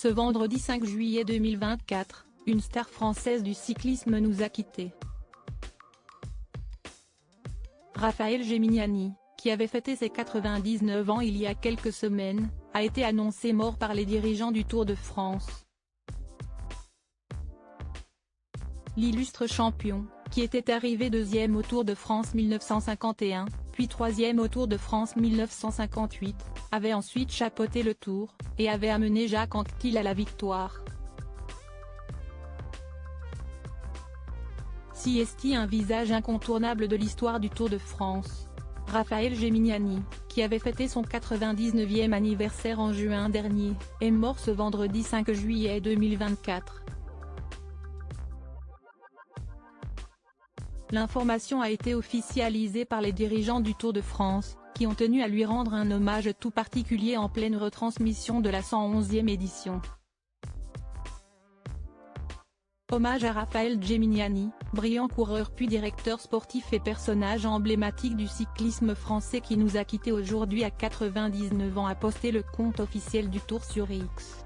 Ce vendredi 5 juillet 2024, une star française du cyclisme nous a quittés. Raphaël Géminiani, qui avait fêté ses 99 ans il y a quelques semaines, a été annoncé mort par les dirigeants du Tour de France. L'illustre champion, qui était arrivé deuxième au Tour de France 1951, puis troisième au Tour de France 1958, avait ensuite chapeauté le Tour, et avait amené Jacques Anquetil à la victoire. Si est un visage incontournable de l'histoire du Tour de France. Raphaël Géminiani, qui avait fêté son 99e anniversaire en juin dernier, est mort ce vendredi 5 juillet 2024. L'information a été officialisée par les dirigeants du Tour de France, qui ont tenu à lui rendre un hommage tout particulier en pleine retransmission de la 111e édition. Hommage à Raphaël Géminiani, brillant coureur puis directeur sportif et personnage emblématique du cyclisme français qui nous a quittés aujourd'hui à 99 ans, a posté le compte officiel du Tour sur X.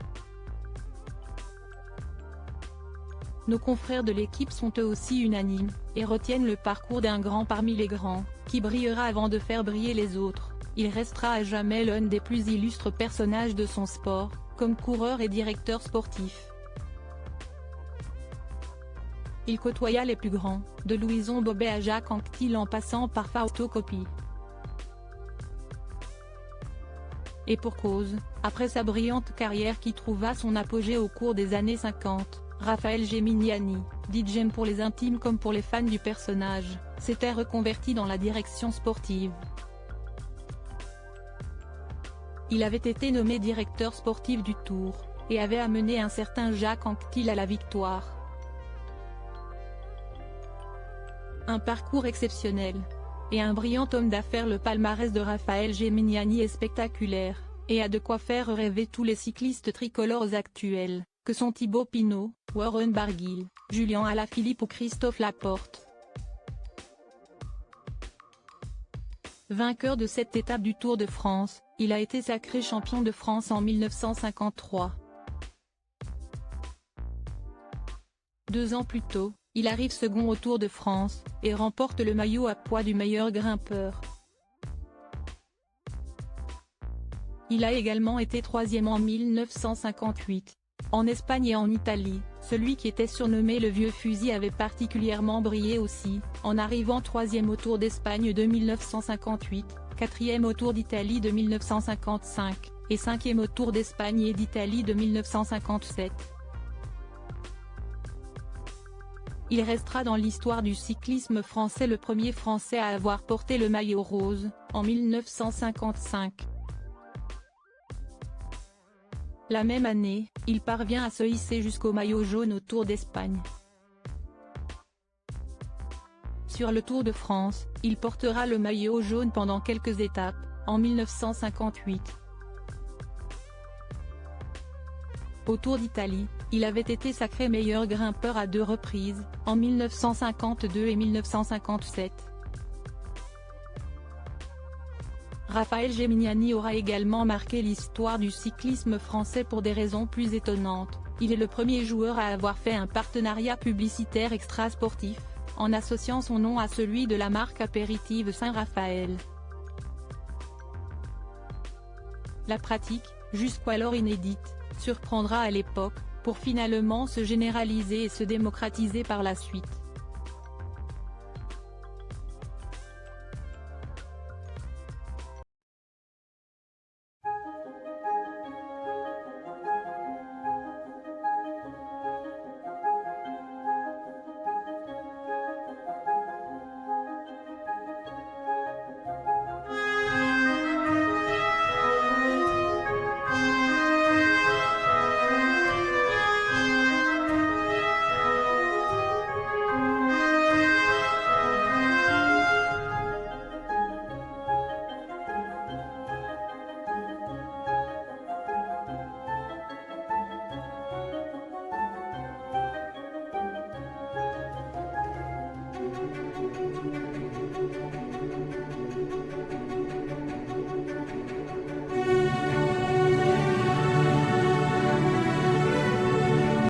Nos confrères de l'équipe sont eux aussi unanimes, et retiennent le parcours d'un grand parmi les grands, qui brillera avant de faire briller les autres. Il restera à jamais l'un des plus illustres personnages de son sport, comme coureur et directeur sportif. Il côtoya les plus grands, de Louison Bobet à Jacques Anquetil en passant par Fausto Coppi. Et pour cause, après sa brillante carrière qui trouva son apogée au cours des années 50, Raphaël Géminiani, dit j'aime pour les intimes comme pour les fans du personnage, s'était reconverti dans la direction sportive. Il avait été nommé directeur sportif du Tour, et avait amené un certain Jacques Anquetil à la victoire. Un parcours exceptionnel. Et un brillant homme d'affaires. Le palmarès de Raphaël Géminiani est spectaculaire, et a de quoi faire rêver tous les cyclistes tricolores actuels, que sont Thibaut Pinot, Warren Barguil, Julian Alaphilippe ou Christophe Laporte. Vainqueur de cette étape du Tour de France, il a été sacré champion de France en 1953. 2 ans plus tôt, il arrive second au Tour de France, et remporte le maillot à poids du meilleur grimpeur. Il a également été troisième en 1958. En Espagne et en Italie, celui qui était surnommé le vieux fusil avait particulièrement brillé aussi, en arrivant troisième au Tour d'Espagne de 1958, quatrième au Tour d'Italie de 1955, et cinquième au Tour d'Espagne et d'Italie de 1957. Il restera dans l'histoire du cyclisme français le premier Français à avoir porté le maillot rose, en 1955. La même année, il parvient à se hisser jusqu'au maillot jaune au Tour d'Espagne. Sur le Tour de France, il portera le maillot jaune pendant quelques étapes, en 1958. Au Tour d'Italie, il avait été sacré meilleur grimpeur à 2 reprises, en 1952 et 1957. Raphaël Géminiani aura également marqué l'histoire du cyclisme français pour des raisons plus étonnantes. Il est le premier joueur à avoir fait un partenariat publicitaire extra-sportif, en associant son nom à celui de la marque apéritive Saint-Raphaël. La pratique, jusqu'alors inédite, surprendra à l'époque, pour finalement se généraliser et se démocratiser par la suite.